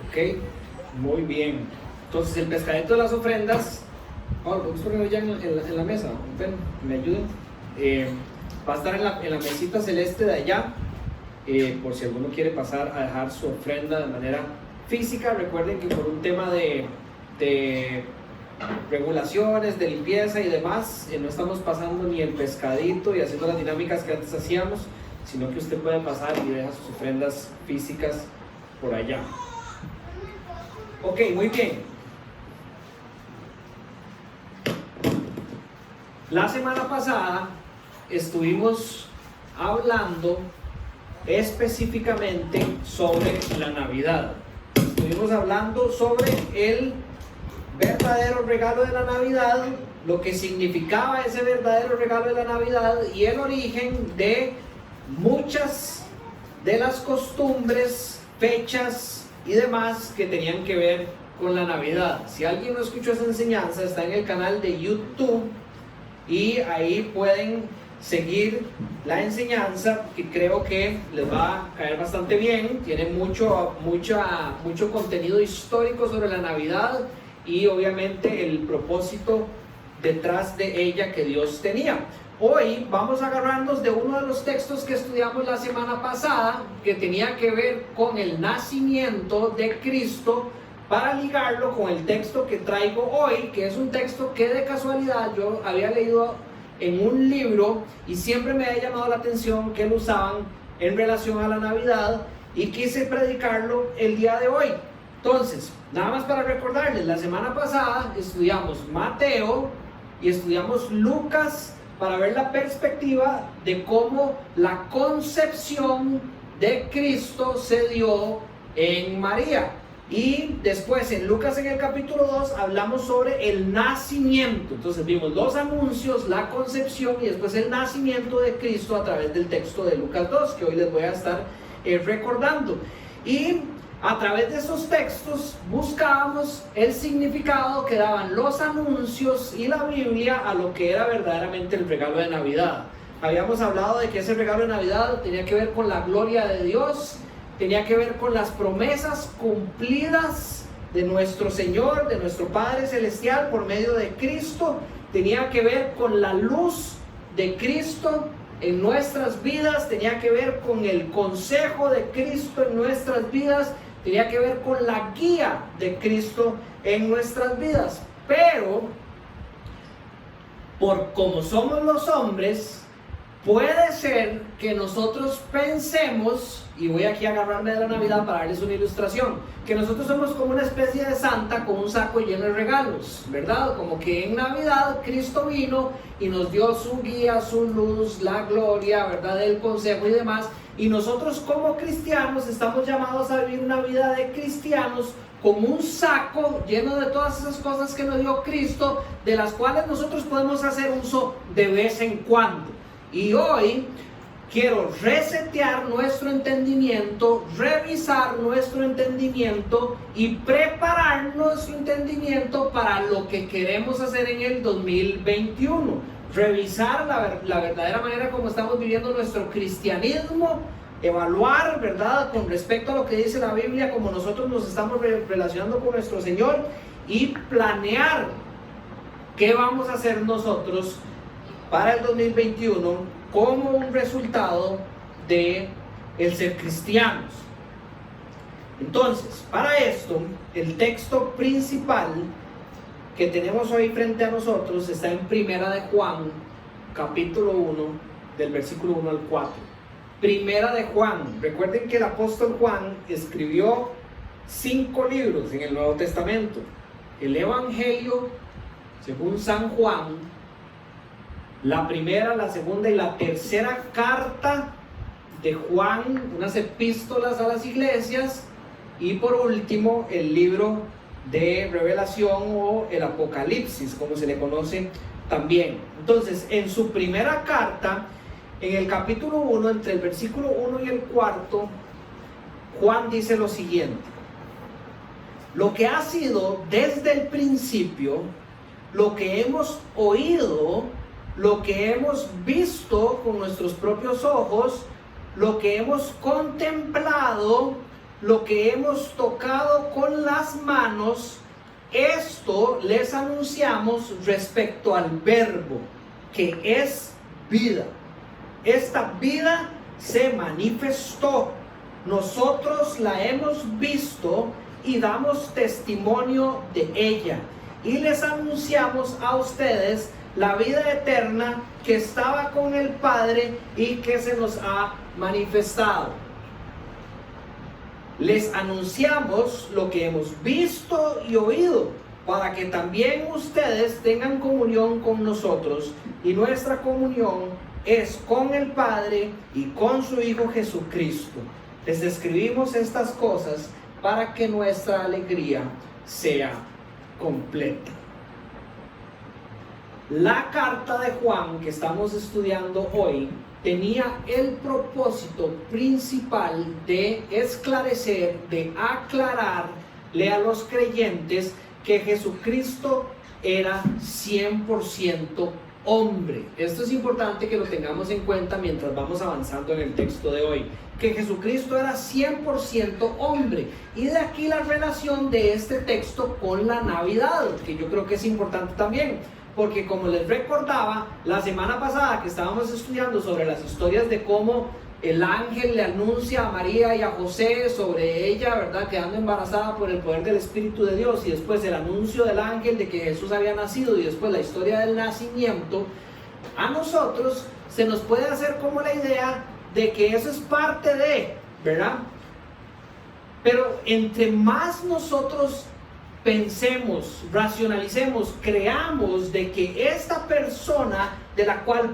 Ok, muy bien. Entonces el pescadito de las ofrendas, Pablo, ¿puedes ponerlo ya en la mesa? Ven, me ayuden. Va a estar en la mesita celeste de allá, por si alguno quiere pasar a dejar su ofrenda de manera física. Recuerden que por un tema de regulaciones, de limpieza y demás, no estamos pasando ni el pescadito y haciendo las dinámicas que antes hacíamos, sino que usted puede pasar y deja sus ofrendas físicas por allá. Ok, muy bien. La semana pasada estuvimos hablando específicamente sobre la Navidad. Estuvimos hablando sobre el verdadero regalo de la Navidad, lo que significaba ese verdadero regalo de la Navidad y el origen de muchas de las costumbres, fechas y demás que tenían que ver con la Navidad. Si alguien no escuchó esa enseñanza, está en el canal de YouTube y ahí pueden seguir la enseñanza, que creo que les va a caer bastante bien. Tiene mucho contenido histórico sobre la Navidad y obviamente el propósito detrás de ella que Dios tenía. Hoy vamos a agarrarnos de uno de los textos que estudiamos la semana pasada, que tenía que ver con el nacimiento de Cristo, para ligarlo con el texto que traigo hoy, que es un texto que de casualidad yo había leído en un libro y siempre me ha llamado la atención que lo usaban en relación a la Navidad y quise predicarlo el día de hoy. Entonces, nada más para recordarles, la semana pasada estudiamos Mateo y estudiamos Lucas para ver la perspectiva de cómo la concepción de Cristo se dio en María. Y después en Lucas, en el capítulo 2, hablamos sobre el nacimiento. Entonces vimos los anuncios, la concepción y después el nacimiento de Cristo a través del texto de Lucas 2, que hoy les voy a estar recordando. Y a través de esos textos buscábamos el significado que daban los anuncios y la Biblia a lo que era verdaderamente el regalo de Navidad. Habíamos hablado de que ese regalo de Navidad tenía que ver con la gloria de Dios, tenía que ver con las promesas cumplidas de nuestro Señor, de nuestro Padre Celestial por medio de Cristo, tenía que ver con la luz de Cristo en nuestras vidas, tenía que ver con el consejo de Cristo en nuestras vidas, tenía que ver con la guía de Cristo en nuestras vidas. Pero, por como somos los hombres, puede ser que nosotros pensemos, y voy aquí a agarrarme de la Navidad para darles una ilustración, que nosotros somos como una especie de Santa con un saco lleno de regalos, ¿verdad? Como que en Navidad Cristo vino y nos dio su guía, su luz, la gloria, ¿verdad? El consejo y demás. Y nosotros como cristianos estamos llamados a vivir una vida de cristianos con un saco lleno de todas esas cosas que nos dio Cristo, de las cuales nosotros podemos hacer uso de vez en cuando. Y hoy quiero resetear nuestro entendimiento, revisar nuestro entendimiento y preparar nuestro entendimiento para lo que queremos hacer en el 2021. Revisar la verdadera manera como estamos viviendo nuestro cristianismo, evaluar, ¿verdad?, con respecto a lo que dice la Biblia, como nosotros nos estamos relacionando con nuestro Señor, y planear qué vamos a hacer nosotros para el 2021 como un resultado de el ser cristianos. Entonces, para esto, el texto principal que tenemos hoy frente a nosotros está en Primera de Juan, capítulo 1, del versículo 1 al 4. Primera de Juan. Recuerden que el apóstol Juan escribió 5 libros en el Nuevo Testamento: el Evangelio según San Juan, la primera, la segunda y la tercera carta de Juan, unas epístolas a las iglesias, y por último el libro de Revelación o el Apocalipsis, como se le conoce también. Entonces, en su primera carta, en el capítulo 1, entre el versículo 1 y el 4, Juan dice lo siguiente: lo que ha sido desde el principio, lo que hemos oído, lo que hemos visto con nuestros propios ojos, lo que hemos contemplado, lo que hemos tocado con las manos, esto les anunciamos respecto al verbo, que es vida. Esta vida se manifestó. Nosotros la hemos visto y damos testimonio de ella. Y les anunciamos a ustedes la vida eterna que estaba con el Padre y que se nos ha manifestado. Les anunciamos lo que hemos visto y oído, para que también ustedes tengan comunión con nosotros, y nuestra comunión es con el Padre y con su Hijo Jesucristo. Les escribimos estas cosas para que nuestra alegría sea completa. La carta de Juan que estamos estudiando hoy tenía el propósito principal de esclarecer, de aclararle a los creyentes que Jesucristo era 100% hombre. Esto es importante que lo tengamos en cuenta mientras vamos avanzando en el texto de hoy, que Jesucristo era 100% hombre, y de aquí la relación de este texto con la Navidad, que yo creo que es importante también, porque como les recordaba la semana pasada que estábamos estudiando sobre las historias de cómo el ángel le anuncia a María y a José sobre ella, ¿verdad?, quedando embarazada por el poder del Espíritu de Dios, y después el anuncio del ángel de que Jesús había nacido, y después la historia del nacimiento, a nosotros se nos puede hacer como la idea de que eso es parte de, ¿verdad? Pero entre más nosotros pensemos, racionalicemos, creamos de que esta persona de la cual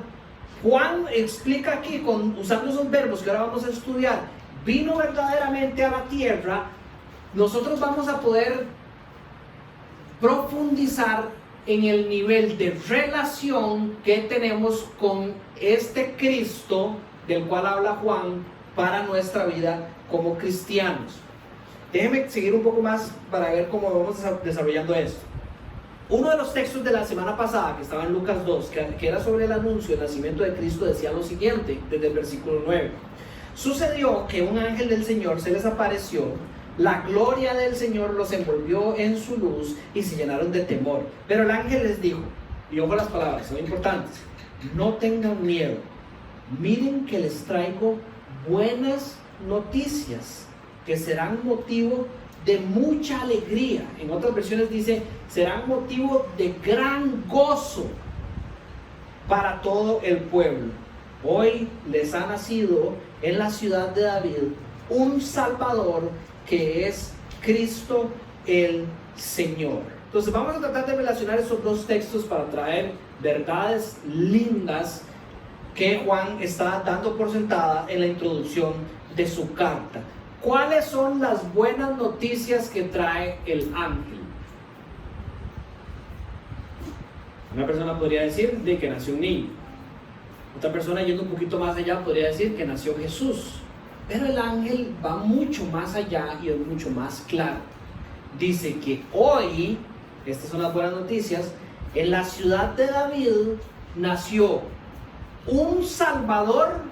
Juan explica aquí, usando esos verbos que ahora vamos a estudiar, vino verdaderamente a la tierra, nosotros vamos a poder profundizar en el nivel de relación que tenemos con este Cristo del cual habla Juan para nuestra vida como cristianos. Déjenme seguir un poco más para ver cómo vamos desarrollando esto. Uno de los textos de la semana pasada, que estaba en Lucas 2, que era sobre el anuncio del nacimiento de Cristo, decía lo siguiente, desde el versículo 9. Sucedió que un ángel del Señor se les apareció, la gloria del Señor los envolvió en su luz y se llenaron de temor. Pero el ángel les dijo, y ojo las palabras, son importantes: no tengan miedo, miren que les traigo buenas noticias que serán motivo de mucha alegría. En otras versiones dice, serán motivo de gran gozo para todo el pueblo. Hoy les ha nacido en la ciudad de David un Salvador, que es Cristo el Señor. Entonces vamos a tratar de relacionar esos dos textos para traer verdades lindas que Juan está dando por sentada en la introducción de su carta. ¿Cuáles son las buenas noticias que trae el ángel? Una persona podría decir de que nació un niño. Otra persona, yendo un poquito más allá, podría decir que nació Jesús. Pero el ángel va mucho más allá y es mucho más claro. Dice que hoy, estas son las buenas noticias, en la ciudad de David nació un Salvador,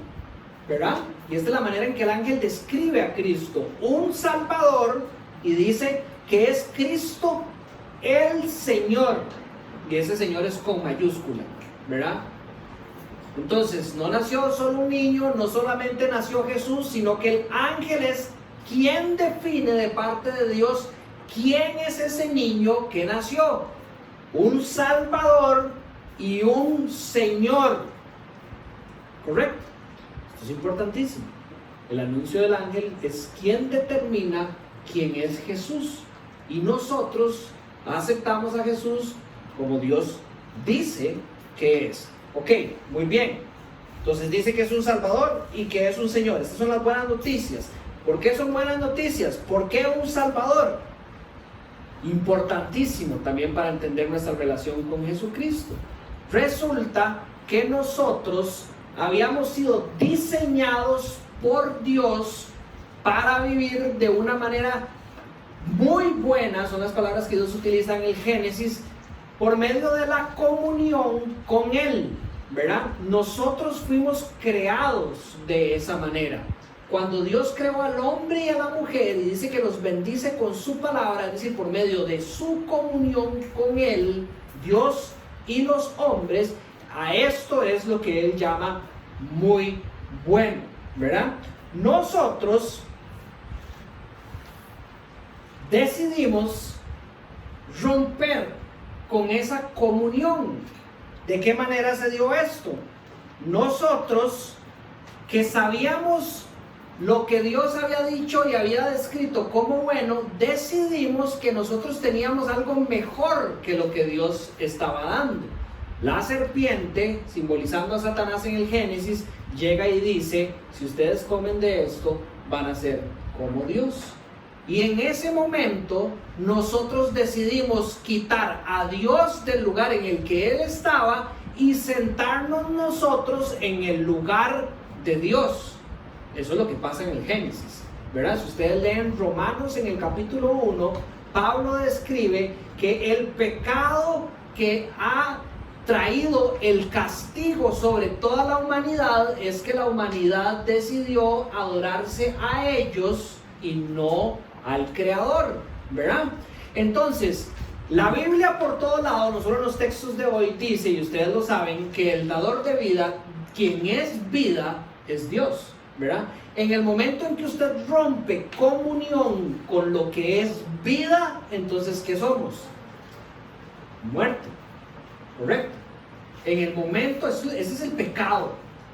¿verdad? Y esta es la manera en que el ángel describe a Cristo, un Salvador, y dice que es Cristo el Señor, y ese Señor es con mayúscula, ¿verdad? Entonces, no nació solo un niño, no solamente nació Jesús, sino que el ángel es quien define de parte de Dios quién es ese niño que nació. Un Salvador y un Señor. ¿Correcto? Esto es importantísimo. El anuncio del ángel es quien determina quién es Jesús. Y nosotros aceptamos a Jesús como Dios dice que es. Ok, muy bien. Entonces dice que es un Salvador y que es un Señor. Estas son las buenas noticias. ¿Por qué son buenas noticias? ¿Por qué un Salvador? Importantísimo también para entender nuestra relación con Jesucristo. Resulta que nosotros habíamos sido diseñados por Dios para vivir de una manera muy buena, son las palabras que Dios utiliza en el Génesis, por medio de la comunión con Él, ¿verdad? Nosotros fuimos creados de esa manera. cuando Dios creó al hombre y a la mujer y dice que los bendice con su palabra, es decir, por medio de su comunión con Él, Dios y los hombres, a esto es lo que Él llama muy bueno, ¿verdad? Nosotros decidimos romper con esa comunión. ¿De qué manera se dio esto? Nosotros que sabíamos lo que Dios había dicho y había descrito como bueno, decidimos que nosotros teníamos algo mejor que lo que Dios estaba dando. La serpiente, simbolizando a Satanás en el Génesis, llega y dice: si ustedes comen de esto, van a ser como Dios. Y en ese momento nosotros decidimos quitar a Dios del lugar en el que Él estaba y sentarnos nosotros en el lugar de Dios. Eso es lo que pasa en el Génesis, ¿verdad? Si ustedes leen Romanos en el capítulo 1, Pablo describe que el pecado que ha traído el castigo sobre toda la humanidad es que la humanidad decidió adorarse a ellos y no al Creador, ¿verdad? Entonces, la Biblia por todos lados, nosotros en los textos de hoy dice, y ustedes lo saben, que el dador de vida, quien es vida, es Dios, ¿verdad? En el momento en que usted rompe comunión con lo que es vida, entonces ¿qué somos? Muerte, ¿correcto? En el momento, ese es el pecado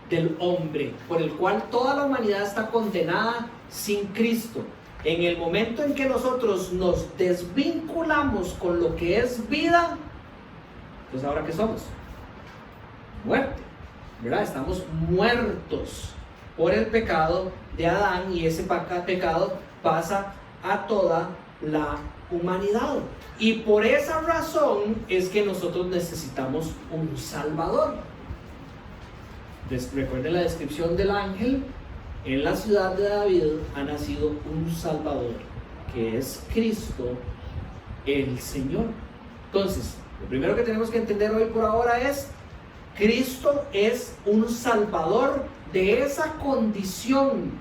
del hombre, por el cual toda la humanidad está condenada sin Cristo. En el momento en que nosotros nos desvinculamos con lo que es vida, pues ahora ¿qué somos? Muerte, ¿verdad? Estamos muertos por el pecado de Adán, y ese pecado pasa a toda la humanidad. Y por esa razón es que nosotros necesitamos un Salvador. Recuerden la descripción del ángel. En la ciudad de David ha nacido un Salvador, que es Cristo el Señor. Entonces, lo primero que tenemos que entender hoy por ahora es: Cristo es un Salvador de esa condición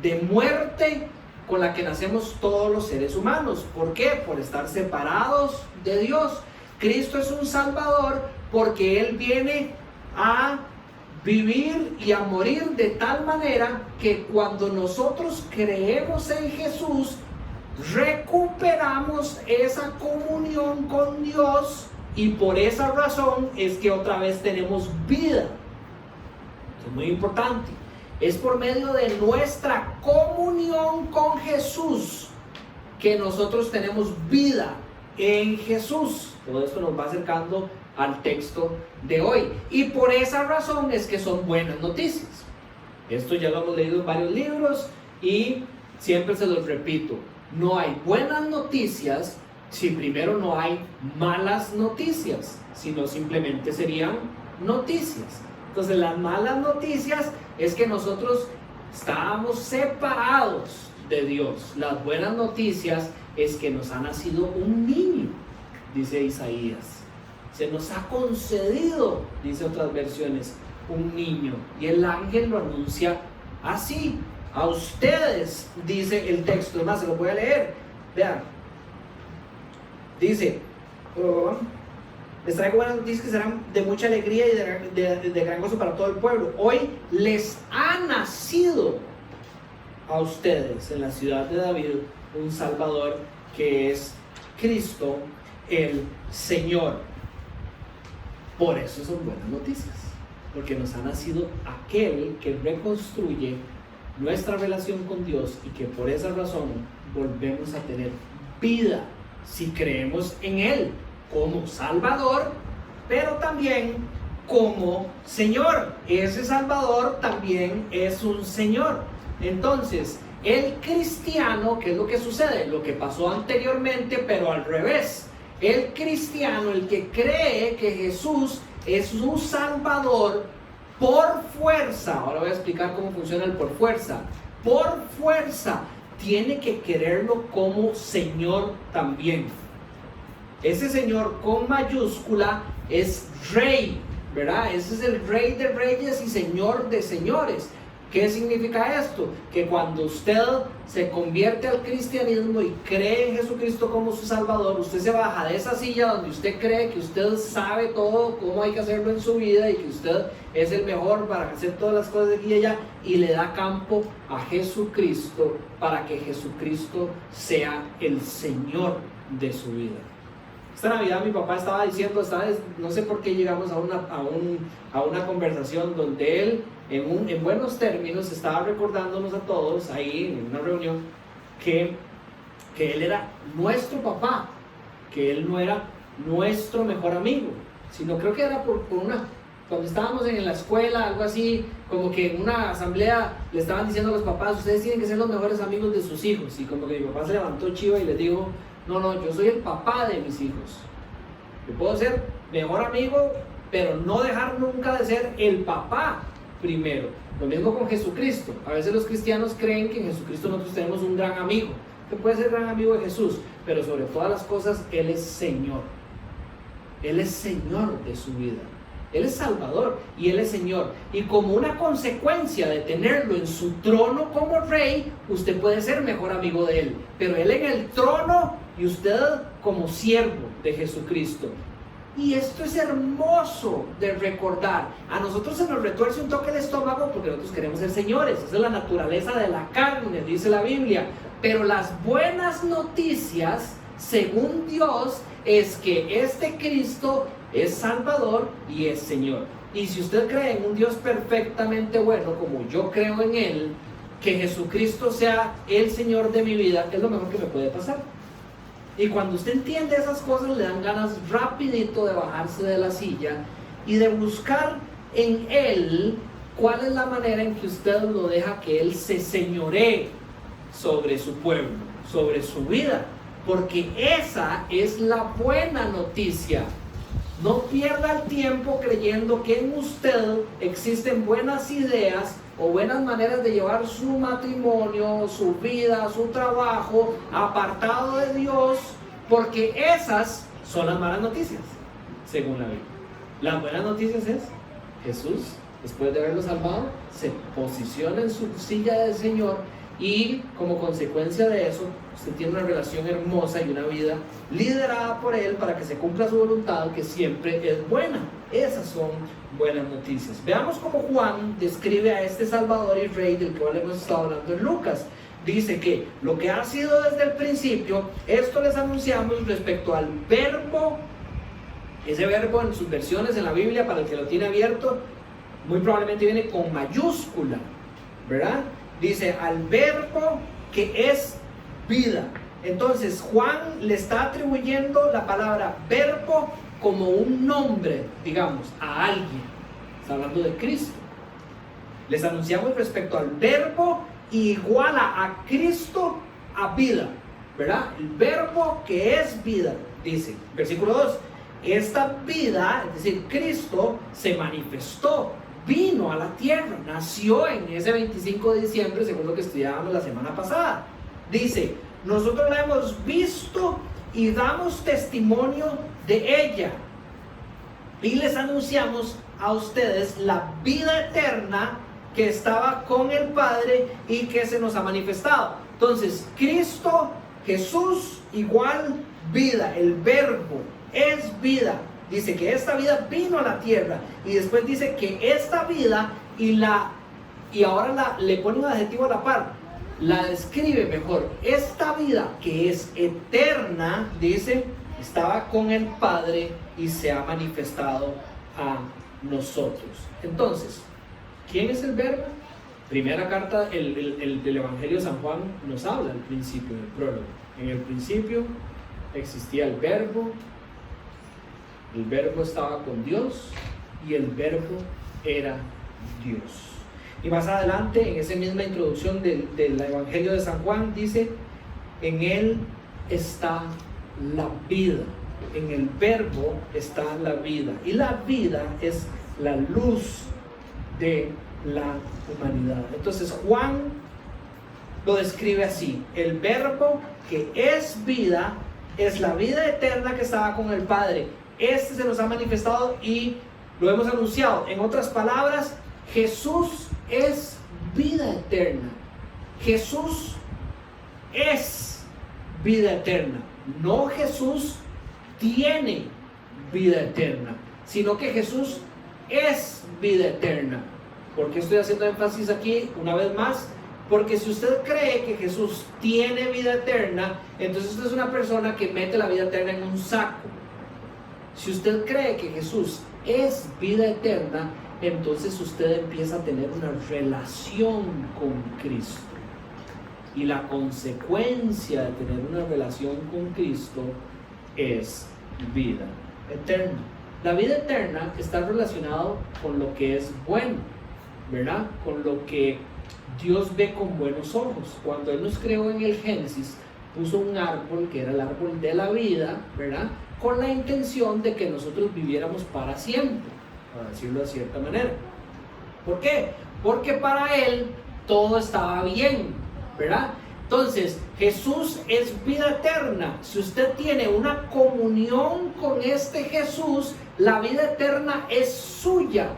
de muerte con la que nacemos todos los seres humanos. ¿Por qué? Por estar separados de Dios. Cristo es un Salvador porque Él viene a vivir y a morir de tal manera que cuando nosotros creemos en Jesús, recuperamos esa comunión con Dios, y por esa razón es que otra vez tenemos vida. Eso es muy importante. Es por medio de nuestra comunión con Jesús que nosotros tenemos vida en Jesús. Todo esto nos va acercando al texto de hoy, y por esa razón es que son buenas noticias. Esto ya lo hemos leído en varios libros y siempre se los repito: no hay buenas noticias si primero no hay malas noticias, sino simplemente serían noticias. Entonces, las malas noticias es que nosotros estábamos separados de Dios. Las buenas noticias es que nos ha nacido un niño, dice Isaías. Se nos ha concedido, dice otras versiones, un niño. Y el ángel lo anuncia así: a ustedes, dice el texto. Es más, se lo voy a leer. Vean. Dice: les traigo buenas noticias que serán de mucha alegría y de gran gozo para todo el pueblo. Hoy les ha nacido a ustedes en la ciudad de David un Salvador, que es Cristo el Señor. Por eso son buenas noticias, porque nos ha nacido aquel que reconstruye nuestra relación con Dios, y que por esa razón volvemos a tener vida si creemos en Él como Salvador, pero también como Señor. Ese Salvador también es un Señor. Entonces, el cristiano, ¿qué es lo que sucede? Lo que pasó anteriormente, pero al revés. El cristiano, el que cree que Jesús es su Salvador por fuerza, ahora voy a explicar cómo funciona el por fuerza. Por fuerza tiene que quererlo como Señor también. Ese Señor con mayúscula es Rey, ¿verdad? Ese es el Rey de reyes y Señor de señores. ¿Qué significa esto? Que cuando usted se convierte al cristianismo y cree en Jesucristo como su Salvador, usted se baja de esa silla donde usted cree que usted sabe todo, cómo hay que hacerlo en su vida y que usted es el mejor para hacer todas las cosas de aquí y allá, y le da campo a Jesucristo para que Jesucristo sea el Señor de su vida. Esta Navidad mi papá estaba diciendo, no sé por qué llegamos a una conversación donde él en buenos términos estaba recordándonos a todos ahí en una reunión que él era nuestro papá, que él no era nuestro mejor amigo, sino creo que era cuando estábamos en la escuela, algo así, como que en una asamblea le estaban diciendo a los papás, ustedes tienen que ser los mejores amigos de sus hijos, y como que mi papá se levantó chiva y les dijo, no, yo soy el papá de mis hijos. Yo puedo ser mejor amigo, pero no dejar nunca de ser el papá primero. Lo mismo con Jesucristo. A veces los cristianos creen que en Jesucristo nosotros tenemos un gran amigo, que puede ser gran amigo de Jesús, pero sobre todas las cosas, Él es Señor. Él es Señor de su vida. Él es Salvador y Él es Señor. Y como una consecuencia de tenerlo en su trono como Rey, usted puede ser mejor amigo de Él. Pero Él en el trono y usted como siervo de Jesucristo. Y esto es hermoso de recordar. A nosotros se nos retuerce un toque el estómago porque nosotros queremos ser señores. Esa es la naturaleza de la carne, dice la Biblia. Pero las buenas noticias, según Dios, es que este Cristo es Salvador y es Señor. Y si usted cree en un Dios perfectamente bueno, como yo creo en Él, que Jesucristo sea el Señor de mi vida, es lo mejor que me puede pasar. Y cuando usted entiende esas cosas, le dan ganas rapidito de bajarse de la silla y de buscar en Él cuál es la manera en que usted lo deja que Él se señoree sobre su pueblo, sobre su vida. Porque esa es la buena noticia. No pierda el tiempo creyendo que en usted existen buenas ideas o buenas maneras de llevar su matrimonio, su vida, su trabajo apartado de Dios, porque esas son las malas noticias, según la Biblia. Las buenas noticias es Jesús, después de haberlo salvado, se posiciona en su silla del Señor y como consecuencia de eso, usted tiene una relación hermosa y una vida liderada por Él para que se cumpla su voluntad, que siempre es buena. Esas son buenas noticias. Veamos cómo Juan describe a este Salvador y Rey del cual hemos estado hablando en Lucas. Dice que lo que ha sido desde el principio, esto les anunciamos respecto al verbo. Ese verbo en sus versiones en la Biblia, para el que lo tiene abierto, muy probablemente viene con mayúscula, ¿verdad? Dice al verbo que es vida. Entonces Juan le está atribuyendo la palabra verbo como un nombre, digamos, a alguien. Está hablando de Cristo. Les anunciamos respecto al verbo iguala a Cristo a vida, ¿verdad? El verbo que es vida, dice, versículo 2, esta vida, es decir, Cristo se manifestó, vino a la tierra, nació en ese 25 de diciembre, según lo que estudiábamos la semana pasada. Dice, nosotros la hemos visto y damos testimonio de ella. Y les anunciamos a ustedes la vida eterna que estaba con el Padre y que se nos ha manifestado. Entonces, Cristo, Jesús, igual vida, el verbo es vida. Dice que esta vida vino a la tierra y después dice que esta vida y ahora le pone un adjetivo a la par, la describe mejor. Esta vida que es eterna, dice, estaba con el Padre y se ha manifestado a nosotros. Entonces, ¿quién es el verbo? Primera carta del Evangelio de San Juan nos habla al principio del prólogo. En el principio existía el verbo estaba con Dios y el verbo era Dios. Y más adelante, en esa misma introducción del Evangelio de San Juan, dice, en Él está la vida. En el verbo está la vida. Y la vida es la luz de la humanidad. Entonces Juan lo describe así: el verbo que es vida, es la vida eterna que estaba con el Padre. Este se nos ha manifestado y lo hemos anunciado. En otras palabras, Jesús es vida eterna. Jesús es vida eterna. No Jesús tiene vida eterna, sino que Jesús es vida eterna. ¿Por qué estoy haciendo énfasis aquí una vez más? Porque si usted cree que Jesús tiene vida eterna, entonces usted es una persona que mete la vida eterna en un saco. Si usted cree que Jesús es vida eterna, entonces usted empieza a tener una relación con Cristo. Y la consecuencia de tener una relación con Cristo es vida eterna. La vida eterna está relacionado con lo que es bueno, ¿verdad? Con lo que Dios ve con buenos ojos. Cuando Él nos creó en el Génesis, puso un árbol que era el árbol de la vida, ¿verdad? Con la intención de que nosotros viviéramos para siempre, para decirlo de cierta manera. ¿Por qué? Porque para Él todo estaba bien, ¿verdad? Entonces, Jesús es vida eterna. Si usted tiene una comunión con este Jesús, la vida eterna es suya,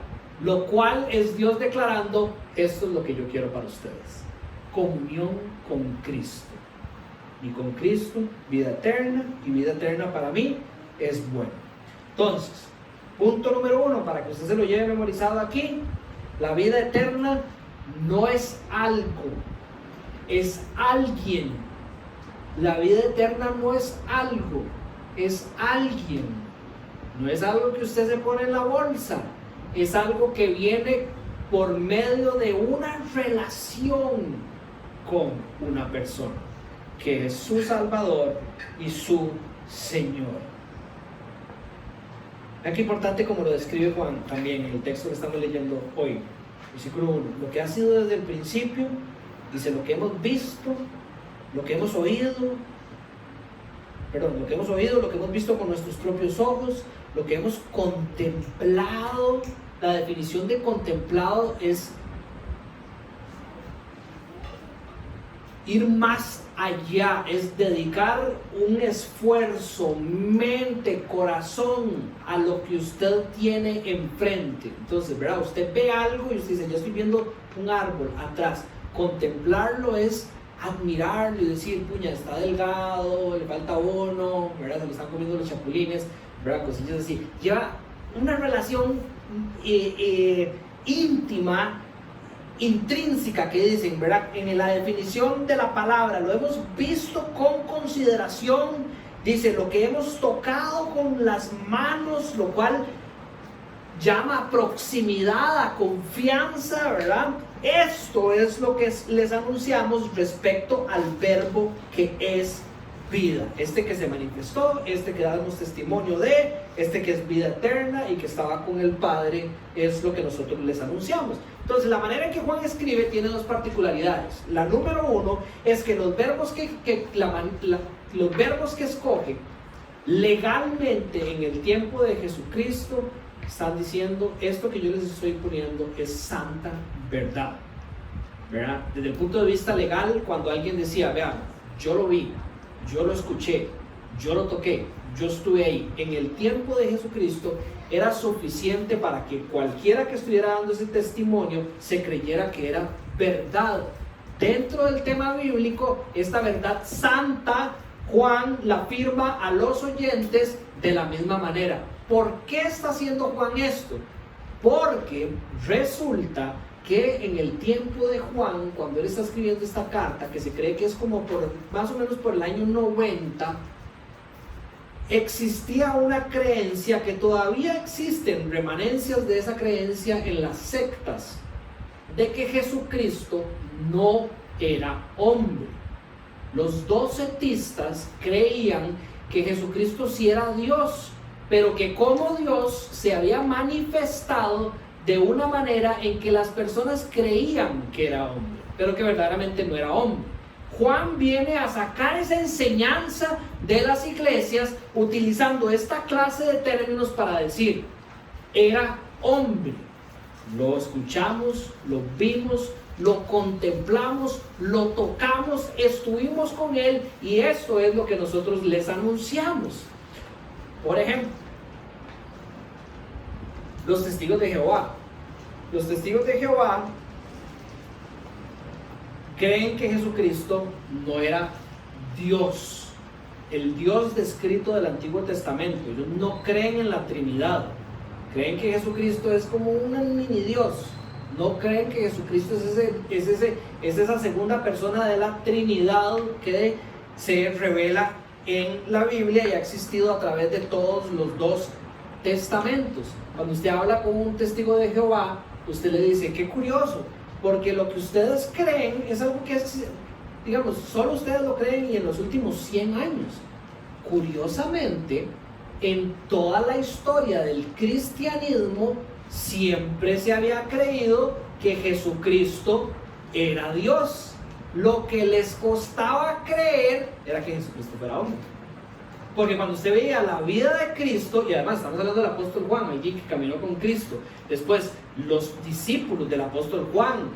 lo cual es Dios declarando: esto es lo que yo quiero para ustedes, comunión con Cristo. Y con Cristo, vida eterna, y vida eterna para mí es bueno. Entonces, punto número 1, para que usted se lo lleve memorizado aquí: la vida eterna no es algo, es alguien. La vida eterna no es algo, es alguien. No es algo que usted se pone en la bolsa, es algo que viene por medio de una relación con una persona, que es su Salvador y su Señor. Aquí importante, como lo describe Juan también en el texto que estamos leyendo hoy, versículo 1: lo que ha sido desde el principio, dice, lo que hemos visto, lo que hemos oído, lo que hemos visto con nuestros propios ojos, lo que hemos contemplado. La definición de contemplado es ir más allá, es dedicar un esfuerzo, mente, corazón a lo que usted tiene enfrente. Entonces, ¿verdad? Usted ve algo y usted dice, yo estoy viendo un árbol atrás. Contemplarlo es admirarlo y decir, puña, está delgado, le falta abono, ¿verdad? Se lo están comiendo los chapulines, ¿verdad? Cosillas así. Lleva una relación íntima, intrínseca, que dicen, ¿verdad? En la definición de la palabra, lo hemos visto con consideración, dice, lo que hemos tocado con las manos, lo cual llama a proximidad, a confianza, ¿verdad? Esto es lo que les anunciamos respecto al verbo que es vida, este que se manifestó, este que damos testimonio de, este que es vida eterna y que estaba con el Padre, es lo que nosotros les anunciamos. Entonces, la manera en que Juan escribe tiene dos particularidades. La número 1 es que los verbos los verbos que escoge legalmente en el tiempo de Jesucristo están diciendo, esto que yo les estoy poniendo es santa verdad, ¿verdad? Desde el punto de vista legal, cuando alguien decía, vean, yo lo vi, yo lo escuché, yo lo toqué, yo estuve ahí, en el tiempo de Jesucristo, era suficiente para que cualquiera que estuviera dando ese testimonio se creyera que era verdad. Dentro del tema bíblico, esta verdad santa, Juan la afirma a los oyentes de la misma manera. ¿Por qué está haciendo Juan esto? Porque resulta que en el tiempo de Juan, cuando él está escribiendo esta carta, que se cree que es como por más o menos por el año 90, existía una creencia que todavía existen remanencias de esa creencia en las sectas, de que Jesucristo no era hombre. Los docetistas creían que Jesucristo sí era Dios, pero que como Dios se había manifestado de una manera en que las personas creían que era hombre, pero que verdaderamente no era hombre. Juan viene a sacar esa enseñanza de las iglesias utilizando esta clase de términos para decir, era hombre. Lo escuchamos, lo vimos, lo contemplamos, lo tocamos, estuvimos con él y esto es lo que nosotros les anunciamos. Por ejemplo, los testigos de Jehová. Los testigos de Jehová creen que Jesucristo no era Dios, el Dios descrito del Antiguo Testamento. Ellos no creen en la Trinidad, creen que Jesucristo es como un mini Dios. No creen que Jesucristo es esa segunda persona de la Trinidad que se revela en la Biblia y ha existido a través de todos los dos testamentos. Cuando usted habla con un testigo de Jehová, usted le dice, qué curioso, porque lo que ustedes creen es algo que es, digamos, solo ustedes lo creen y en los últimos 100 años. Curiosamente, en toda la historia del cristianismo siempre se había creído que Jesucristo era Dios. Lo que les costaba creer era que Jesucristo fuera hombre. Porque cuando usted veía la vida de Cristo, y además estamos hablando del apóstol Juan, allí que caminó con Cristo, después los discípulos del apóstol Juan,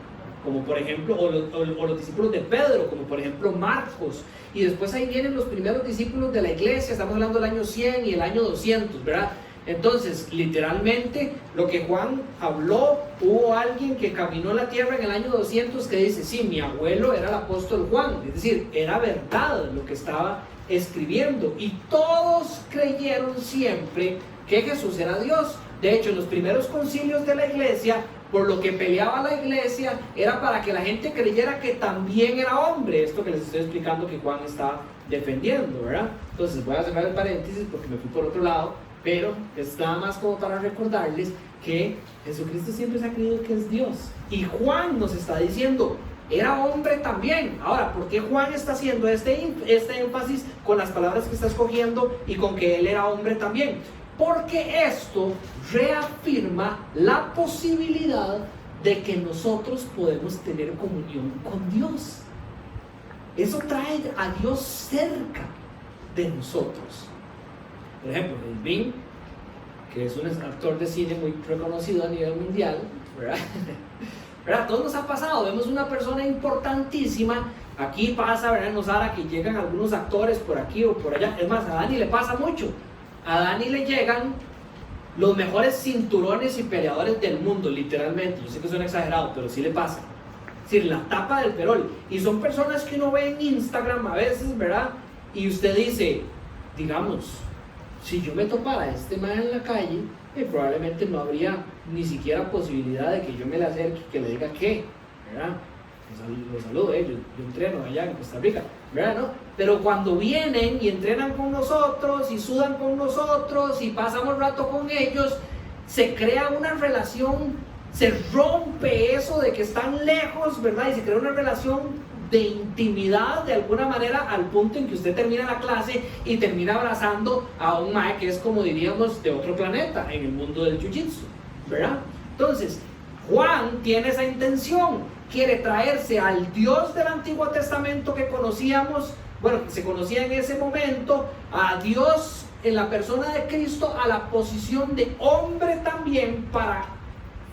como por ejemplo, o los discípulos de Pedro, como por ejemplo Marcos, y después ahí vienen los primeros discípulos de la iglesia, estamos hablando del año 100 y el año 200, ¿verdad? Entonces, literalmente, lo que Juan habló, hubo alguien que caminó en la tierra en el año 200 que dice, sí, mi abuelo era el apóstol Juan, es decir, era verdad lo que estaba escribiendo, y todos creyeron siempre que Jesús era Dios. De hecho, en los primeros concilios de la iglesia, por lo que peleaba la iglesia era para que la gente creyera que también era hombre, esto que les estoy explicando que Juan está defendiendo, ¿verdad? Entonces voy a cerrar el paréntesis porque me fui por otro lado, pero es nada más como para recordarles que Jesucristo siempre se ha creído que es Dios, y Juan nos está diciendo, era hombre también. Ahora, ¿por qué Juan está haciendo este énfasis con las palabras que está escogiendo y con que él era hombre también? Porque esto reafirma la posibilidad de que nosotros podemos tener comunión con Dios. Eso trae a Dios cerca de nosotros. Por ejemplo, Elvin, que es un actor de cine muy reconocido a nivel mundial, ¿verdad? ¿Verdad? Todos nos ha pasado, vemos una persona importantísima, aquí pasa, ¿verdad? En Osara que llegan algunos actores por aquí o por allá, es más, a Dani le pasa mucho, a Dani le llegan los mejores cinturones y peleadores del mundo, literalmente, yo sé que suena exagerado, pero sí le pasa, es decir, la tapa del perol, y son personas que uno ve en Instagram a veces, ¿verdad? Y usted dice, digamos, si yo me topara a este man en la calle, probablemente no habría ni siquiera posibilidad de que yo me le acerque y que le diga qué, ¿verdad? Los saludo, yo entreno allá en Costa Rica, ¿verdad? ¿No? Pero cuando vienen y entrenan con nosotros y sudan con nosotros y pasamos rato con ellos, se crea una relación, se rompe eso de que están lejos, ¿verdad? Y se crea una relación de intimidad de alguna manera, al punto en que usted termina la clase y termina abrazando a un mae que es, como diríamos, de otro planeta en el mundo del jiu-jitsu, ¿verdad? Entonces, Juan tiene esa intención, quiere traerse al Dios del Antiguo Testamento que conocíamos, bueno, que se conocía en ese momento, a Dios en la persona de Cristo, a la posición de hombre también, para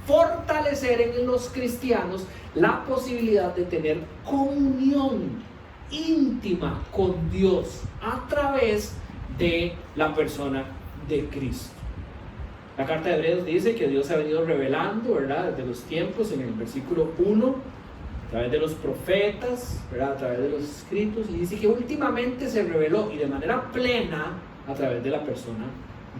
fortalecer en los cristianos la posibilidad de tener comunión íntima con Dios a través de la persona de Cristo. La carta de Hebreos dice que Dios ha venido revelando, ¿verdad?, desde los tiempos, en el versículo 1, a través de los profetas, ¿verdad?, a través de los escritos, y dice que últimamente se reveló y de manera plena a través de la persona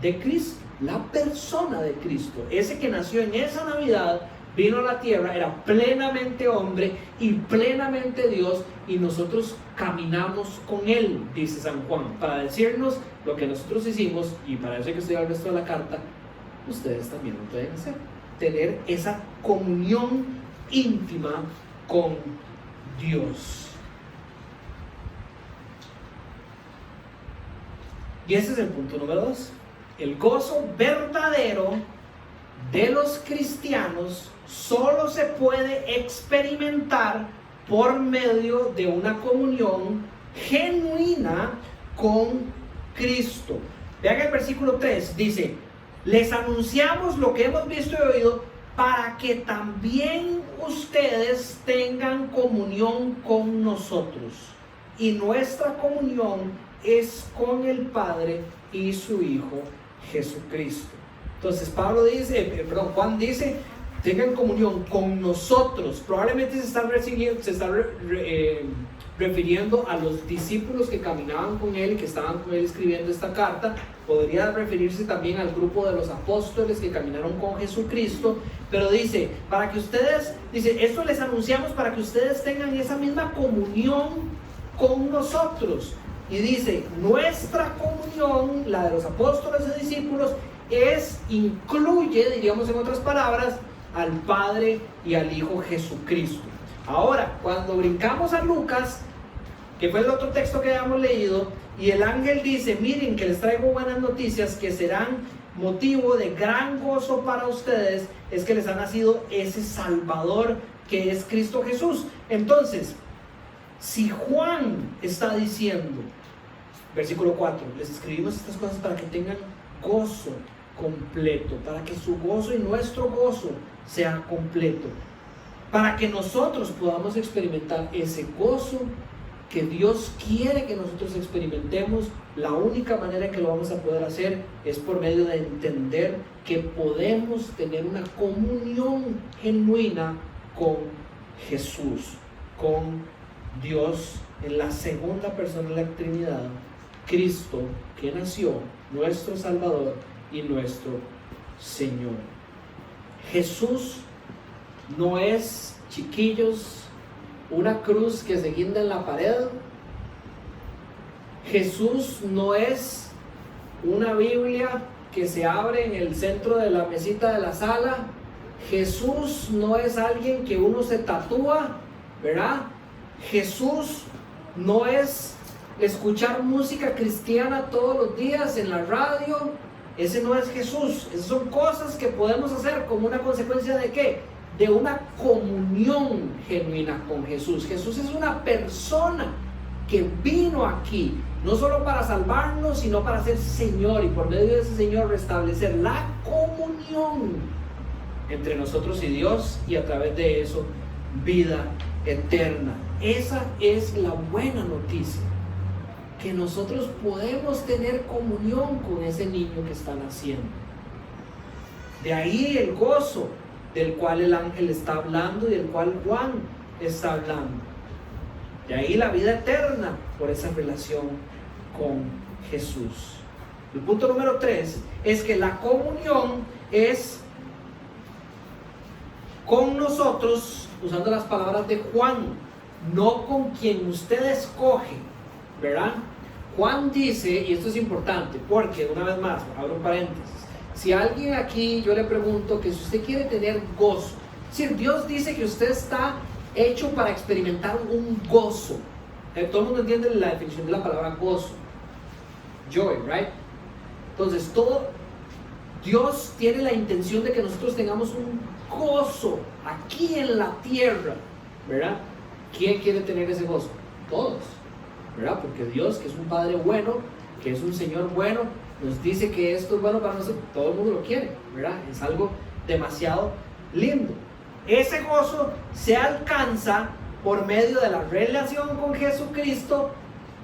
de Cristo. La persona de Cristo, ese que nació en esa Navidad, vino a la tierra, era plenamente hombre y plenamente Dios, y nosotros caminamos con él, dice San Juan, para decirnos lo que nosotros hicimos, y para eso hay que estudiar el resto de la carta. Ustedes también lo pueden hacer, tener esa comunión íntima con Dios. Y ese es el punto número 2. El gozo verdadero de los cristianos solo se puede experimentar por medio de una comunión genuina con Cristo. Vean el versículo 3, dice: les anunciamos lo que hemos visto y oído, para que también ustedes tengan comunión con nosotros. Y nuestra comunión es con el Padre y su Hijo Jesucristo. Entonces Juan dice, tengan comunión con nosotros. Probablemente se está refiriendo a los discípulos que caminaban con él y que estaban con él escribiendo esta carta. Podría referirse también al grupo de los apóstoles que caminaron con Jesucristo, pero dice, para que ustedes, dice, esto les anunciamos para que ustedes tengan esa misma comunión con nosotros. Y dice, nuestra comunión, la de los apóstoles y discípulos, incluye, diríamos en otras palabras, al Padre y al Hijo Jesucristo. Ahora, cuando brincamos a Lucas, que fue el otro texto que habíamos leído, y el ángel dice, miren que les traigo buenas noticias que serán motivo de gran gozo para ustedes, es que les ha nacido ese Salvador que es Cristo Jesús. Entonces, si Juan está diciendo, versículo 4, les escribimos estas cosas para que tengan gozo completo, para que su gozo y nuestro gozo sea completo, para que nosotros podamos experimentar ese gozo que Dios quiere que nosotros experimentemos. La única manera en que lo vamos a poder hacer es por medio de entender que podemos tener una comunión genuina con Jesús, con Dios en la segunda persona de la Trinidad, Cristo, que nació, nuestro Salvador y nuestro Señor. Jesús no es, chiquillos, una cruz que se guinda en la pared. Jesús no es una Biblia que se abre en el centro de la mesita de la sala. Jesús no es alguien que uno se tatúa, ¿verdad? Jesús no es escuchar música cristiana todos los días en la radio. Ese no es Jesús. Esas son cosas que podemos hacer como una consecuencia de ¿qué? De una comunión genuina con Jesús. Jesús es una persona que vino aquí no solo para salvarnos, sino para ser Señor, y por medio de ese Señor restablecer la comunión entre nosotros y Dios, y a través de eso vida eterna. Esa es la buena noticia, que nosotros podemos tener comunión con ese niño que está naciendo. De ahí el gozo del cual el ángel está hablando y del cual Juan está hablando. De ahí la vida eterna por esa relación con Jesús. El punto número 3 es que la comunión es con nosotros, usando las palabras de Juan, no con quien usted escoge, ¿verdad? Juan dice, y esto es importante, porque una vez más, abro un paréntesis, si alguien aquí, yo le pregunto que si usted quiere tener gozo, es decir, Dios dice que usted está hecho para experimentar un gozo. Todo el mundo entiende la definición de la palabra gozo. Joy, right? Entonces, Dios tiene la intención de que nosotros tengamos un gozo aquí en la tierra, ¿verdad? ¿Quién quiere tener ese gozo? Todos, ¿verdad? Porque Dios, que es un Padre bueno, que es un Señor bueno, nos dice que esto es bueno para nosotros. Todo el mundo lo quiere, ¿verdad? Es algo demasiado lindo. Ese gozo se alcanza por medio de la relación con Jesucristo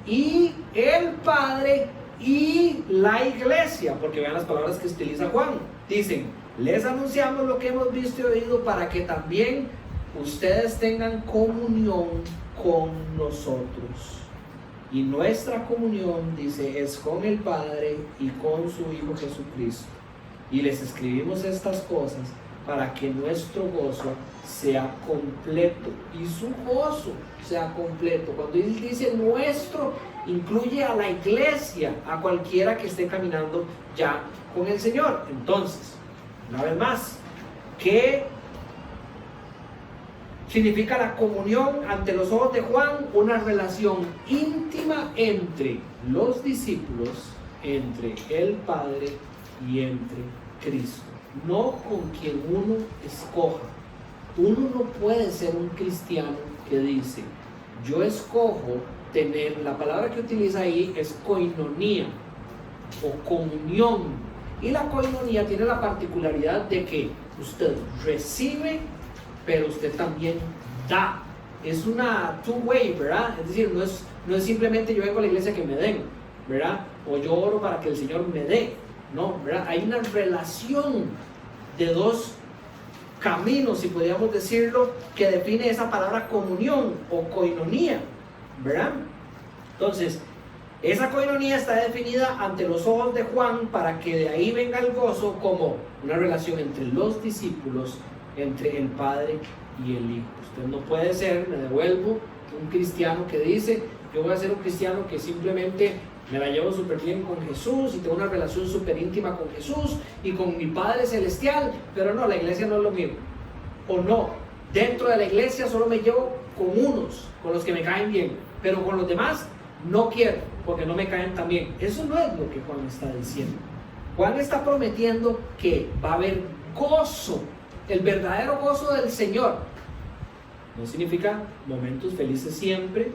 y el Padre y la iglesia, porque vean las palabras que utiliza Juan. Dicen, les anunciamos lo que hemos visto y oído para que también ustedes tengan comunión con nosotros. Y nuestra comunión, dice, es con el Padre y con su Hijo Jesucristo. Y les escribimos estas cosas para que nuestro gozo sea completo. Y su gozo sea completo. Cuando él dice nuestro, incluye a la iglesia, a cualquiera que esté caminando ya con el Señor. Entonces, una vez más, ¿qué significa la comunión ante los ojos de Juan? Una relación íntima entre los discípulos, entre el Padre y entre Cristo, no con quien uno escoja. Uno no puede ser un cristiano que dice, yo escojo tener, la palabra que utiliza ahí es koinonía o comunión, y la koinonía tiene la particularidad de que usted recibe, pero usted también da. Es una two-way, ¿verdad? Es decir, no es simplemente yo vengo a la iglesia que me den, ¿verdad? O yo oro para que el Señor me dé. No, ¿verdad? Hay una relación de dos camino, si podríamos decirlo, que define esa palabra comunión o koinonía, ¿verdad? Entonces, esa koinonía está definida ante los ojos de Juan para que de ahí venga el gozo como una relación entre los discípulos, entre el Padre y el Hijo. Usted no puede ser, me devuelvo, un cristiano que dice, yo voy a ser un cristiano que simplemente me la llevo súper bien con Jesús y tengo una relación súper íntima con Jesús y con mi Padre Celestial, pero no, la iglesia no es lo mío. O no, dentro de la iglesia solo me llevo con unos, con los que me caen bien, pero con los demás no quiero, porque no me caen tan bien. Eso no es lo que Juan está diciendo. Juan está prometiendo que va a haber gozo, el verdadero gozo del Señor. No significa momentos felices siempre,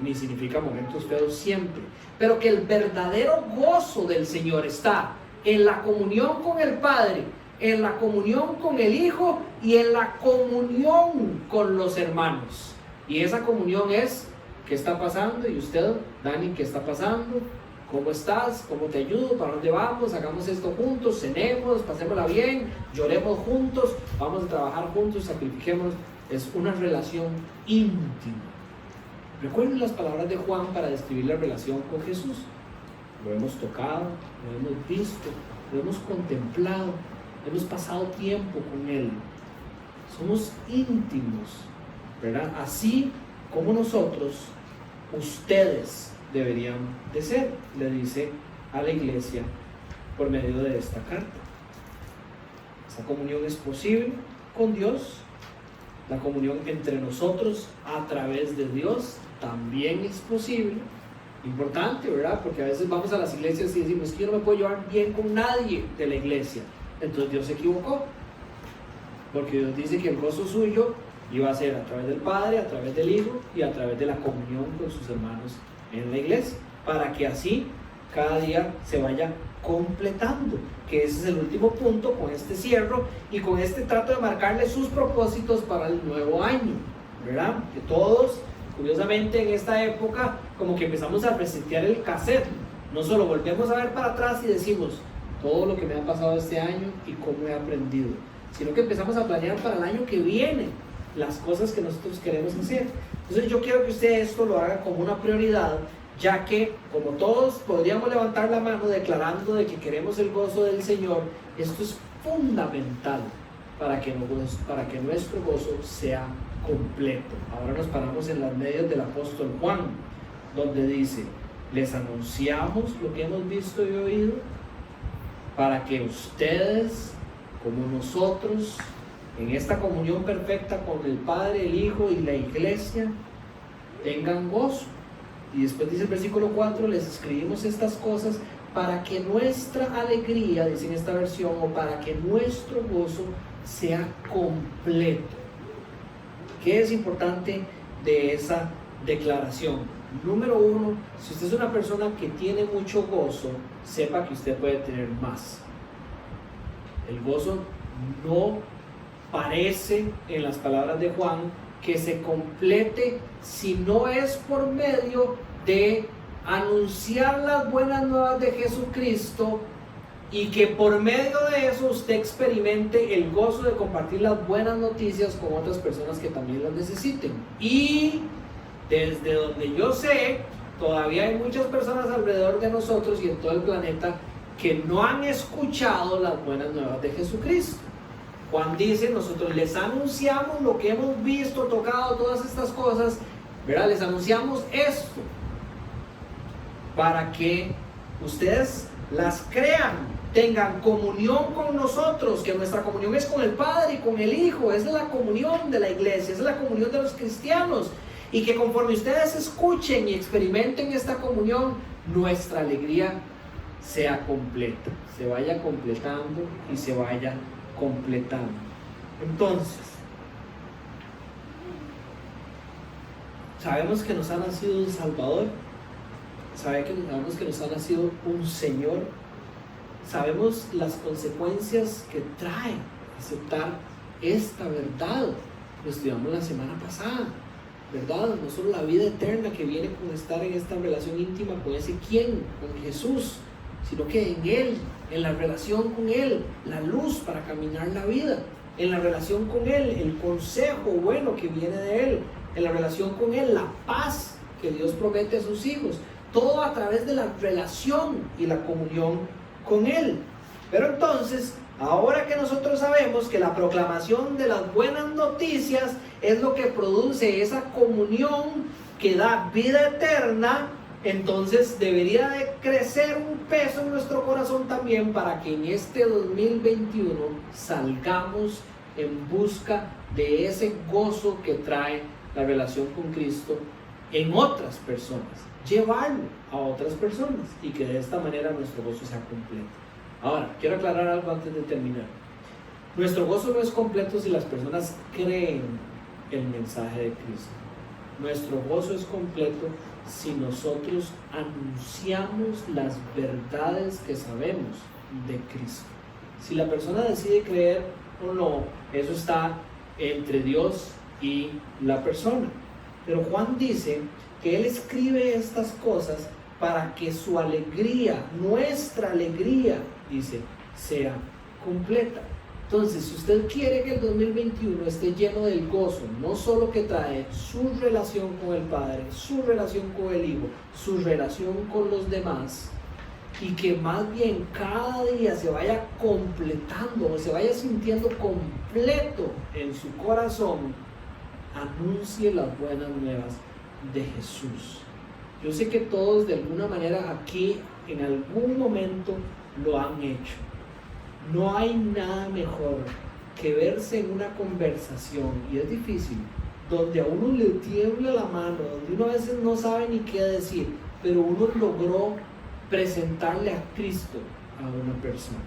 ni significa momentos feos siempre, pero que el verdadero gozo del Señor está en la comunión con el Padre, en la comunión con el Hijo y en la comunión con los hermanos. Y esa comunión es: ¿qué está pasando? Y usted, Dani, ¿qué está pasando? ¿Cómo estás? ¿Cómo te ayudo? ¿Para dónde vamos? Hagamos esto juntos, cenemos, pasémosla bien, lloremos juntos, vamos a trabajar juntos, sacrifiquémonos. Es una relación íntima. Recuerden las palabras de Juan para describir la relación con Jesús. Lo hemos tocado, lo hemos visto, lo hemos contemplado, hemos pasado tiempo con Él. Somos íntimos, ¿verdad? Así como nosotros, ustedes deberían de ser, le dice a la iglesia por medio de esta carta. Esa comunión es posible con Dios. La comunión entre nosotros a través de Dios también es posible. Importante, ¿verdad? Porque a veces vamos a las iglesias y decimos que yo no me puedo llevar bien con nadie de la iglesia. Entonces Dios se equivocó, porque Dios dice que el gozo suyo iba a ser a través del Padre, a través del Hijo y a través de la comunión con sus hermanos en la iglesia, para que así cada día se vaya completando, que ese es el último punto con este cierro y con este trato de marcarle sus propósitos para el nuevo año, ¿verdad? Que todos, curiosamente en esta época, como que empezamos a resetear el cassette, no solo volvemos a ver para atrás y decimos todo lo que me ha pasado este año y cómo he aprendido, sino que empezamos a planear para el año que viene las cosas que nosotros queremos hacer. Entonces yo quiero que usted esto lo haga como una prioridad, ya que como todos podríamos levantar la mano declarando de que queremos el gozo del Señor, esto es fundamental para que nuestro gozo sea completo. Ahora nos paramos en las medias del apóstol Juan, donde dice: les anunciamos lo que hemos visto y oído, para que ustedes, como nosotros, en esta comunión perfecta con el Padre, el Hijo y la iglesia, tengan gozo. Y después dice el versículo 4: les escribimos estas cosas para que nuestra alegría, dice en esta versión, o para que nuestro gozo sea completo. ¿Qué es importante de esa declaración? Número uno, si usted es una persona que tiene mucho gozo, sepa que usted puede tener más. El gozo no parece, en las palabras de Juan, que se complete si no es por medio de anunciar las buenas nuevas de Jesucristo, y que por medio de eso usted experimente el gozo de compartir las buenas noticias con otras personas que también las necesiten. Y desde donde yo sé, todavía hay muchas personas alrededor de nosotros y en todo el planeta que no han escuchado las buenas nuevas de Jesucristo. Juan dice: nosotros les anunciamos lo que hemos visto, tocado, todas estas cosas, ¿verdad? Les anunciamos esto para que ustedes las crean, tengan comunión con nosotros, que nuestra comunión es con el Padre y con el Hijo. Esa es la comunión de la iglesia, esa es la comunión de los cristianos, y que conforme ustedes escuchen y experimenten esta comunión, nuestra alegría sea completa, se vaya completando y se vaya completando. Entonces, sabemos que nos ha nacido un Salvador, sabemos que nos ha nacido un Señor, sabemos las consecuencias que trae aceptar esta verdad. Lo estudiamos la semana pasada, ¿verdad? No solo la vida eterna que viene con estar en esta relación íntima con ese quien, con Jesús, sino que en Él en la relación con Él, la luz para caminar la vida, en la relación con Él, el consejo bueno que viene de Él, en la relación con Él, la paz que Dios promete a sus hijos, todo a través de la relación y la comunión con Él. Pero entonces, ahora que nosotros sabemos que la proclamación de las buenas noticias es lo que produce esa comunión que da vida eterna, entonces debería de crecer un peso en nuestro corazón también para que en este 2021 salgamos en busca de ese gozo que trae la relación con Cristo en otras personas, llevarlo a otras personas y que de esta manera nuestro gozo sea completo. Ahora, quiero aclarar algo antes de terminar. Nuestro gozo no es completo si las personas creen el mensaje de Cristo. Nuestro gozo es completo si nosotros anunciamos las verdades que sabemos de Cristo. Si la persona decide creer o no, eso está entre Dios y la persona. Pero Juan dice que él escribe estas cosas para que su alegría, nuestra alegría, dice, sea completa. Entonces, si usted quiere que el 2021 esté lleno del gozo, no solo que trae su relación con el Padre, su relación con el Hijo, su relación con los demás, y que más bien cada día se vaya completando, o se vaya sintiendo completo en su corazón, anuncie las buenas nuevas de Jesús. Yo sé que todos de alguna manera aquí en algún momento lo han hecho. No hay nada mejor que verse en una conversación, y es difícil, donde a uno le tiembla la mano, donde uno a veces no sabe ni qué decir, pero uno logró presentarle a Cristo a una persona.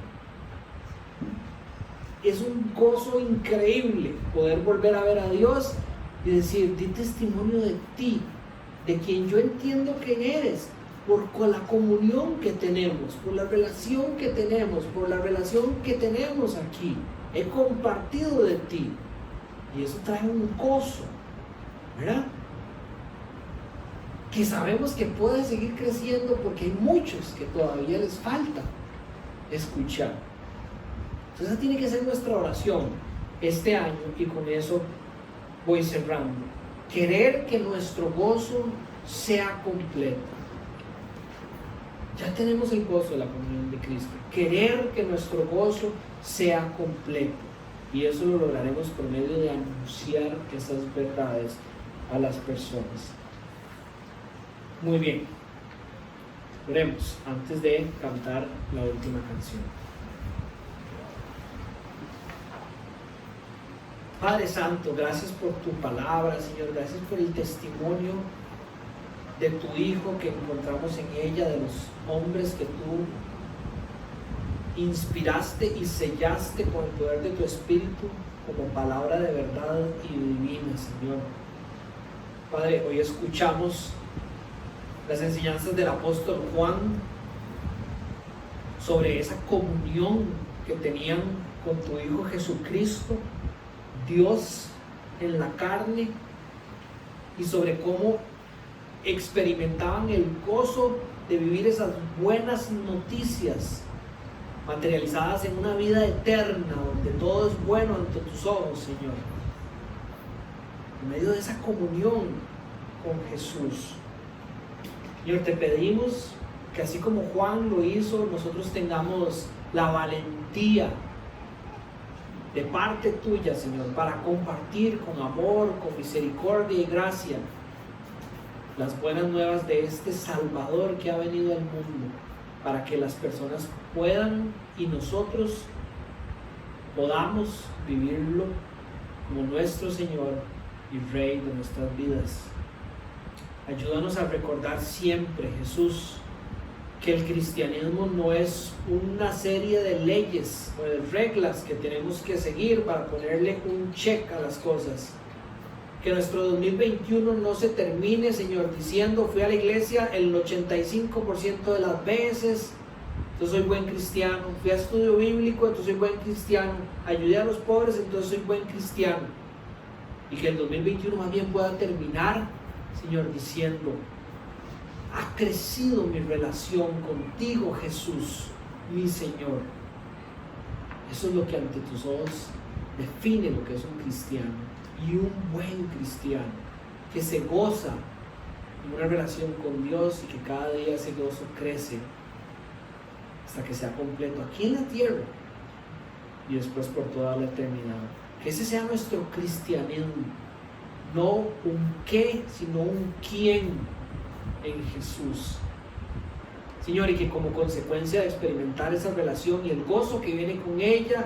Es un gozo increíble poder volver a ver a Dios y decir, di testimonio de ti, de quien yo entiendo quién eres, por la comunión que tenemos, por la relación que tenemos, por la relación que tenemos aquí. He compartido de ti. Y eso trae un gozo, ¿verdad? Que sabemos que puede seguir creciendo porque hay muchos que todavía les falta escuchar. Entonces esa tiene que ser nuestra oración este año, y con eso voy cerrando. Querer que nuestro gozo sea completo. Ya tenemos el gozo de la comunión de Cristo. Querer que nuestro gozo sea completo. Y eso lo lograremos por medio de anunciar esas verdades a las personas. Muy bien. Oremos antes de cantar la última canción. Padre Santo, gracias por tu palabra, Señor. Gracias por el testimonio de tu Hijo que encontramos en ella, de los hombres que tú inspiraste y sellaste con el poder de tu Espíritu como palabra de verdad y divina, Señor. Padre, hoy escuchamos las enseñanzas del apóstol Juan sobre esa comunión que tenían con tu Hijo Jesucristo, Dios en la carne, y sobre cómo experimentaban el gozo de vivir esas buenas noticias materializadas en una vida eterna donde todo es bueno ante tus ojos, Señor, en medio de esa comunión con Jesús. Señor, te pedimos que así como Juan lo hizo, nosotros tengamos la valentía de parte tuya, Señor, para compartir con amor, con misericordia y gracia las buenas nuevas de este Salvador que ha venido al mundo, para que las personas puedan y nosotros podamos vivirlo como nuestro Señor y Rey de nuestras vidas. Ayúdanos a recordar siempre, Jesús, que el cristianismo no es una serie de leyes o de reglas que tenemos que seguir para ponerle un check a las cosas. Que nuestro 2021 no se termine, Señor, diciendo fui a la iglesia el 85% de las veces, entonces soy buen cristiano. Fui a estudio bíblico, entonces soy buen cristiano. Ayudé a los pobres, entonces soy buen cristiano. Y que el 2021 más bien pueda terminar, Señor, diciendo: ha crecido mi relación contigo, Jesús. mi Señor. Eso es lo que ante tus ojos define lo que es un cristiano, y un buen cristiano que se goza en una relación con Dios y que cada día ese gozo crece hasta que sea completo aquí en la tierra y después por toda la eternidad. Que ese sea nuestro cristianismo, no un qué, sino un quién en Jesús. Señor, y que como consecuencia de experimentar esa relación y el gozo que viene con ella,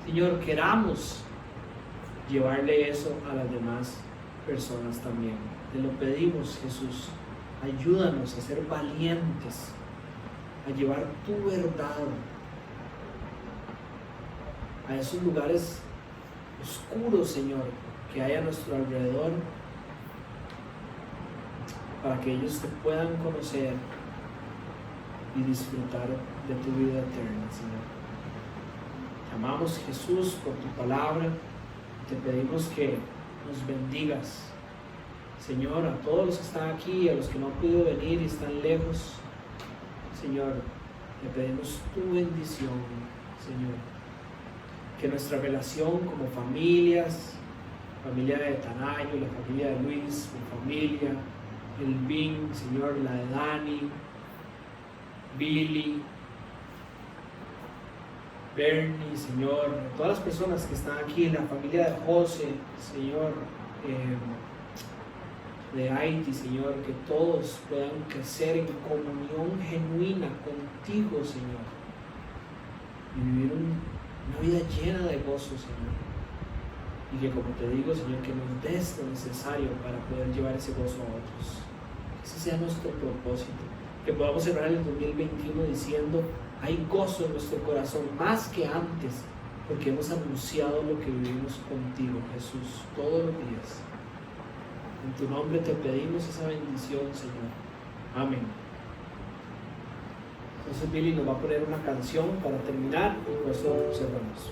Señor, queramos llevarle eso a las demás personas también. Te lo pedimos, Jesús. Ayúdanos a ser valientes, a llevar tu verdad a esos lugares oscuros, Señor, que hay a nuestro alrededor, para que ellos te puedan conocer y disfrutar de tu vida eterna, Señor. Te amamos, Jesús, por tu palabra. Te pedimos que nos bendigas, Señor, a todos los que están aquí, a los que no han podido venir y están lejos. Señor, te pedimos tu bendición, Señor. Que nuestra relación como familias, familia de Tanayo, la familia de Luis, mi familia, el Bin, Señor, la de Dani, Billy, Bernie, Señor, todas las personas que están aquí, la familia de José, Señor, de Haití, Señor, que todos puedan crecer en comunión genuina contigo, Señor, y vivir una vida llena de gozo, Señor, y que, como te digo, Señor, que nos des lo necesario para poder llevar ese gozo a otros. Que ese sea nuestro propósito, que podamos cerrar el 2021 diciendo: hay gozo en nuestro corazón más que antes, porque hemos anunciado lo que vivimos contigo, Jesús, todos los días. En tu nombre te pedimos esa bendición, Señor. Amén. Entonces Billy nos va a poner una canción para terminar y por eso cerramos.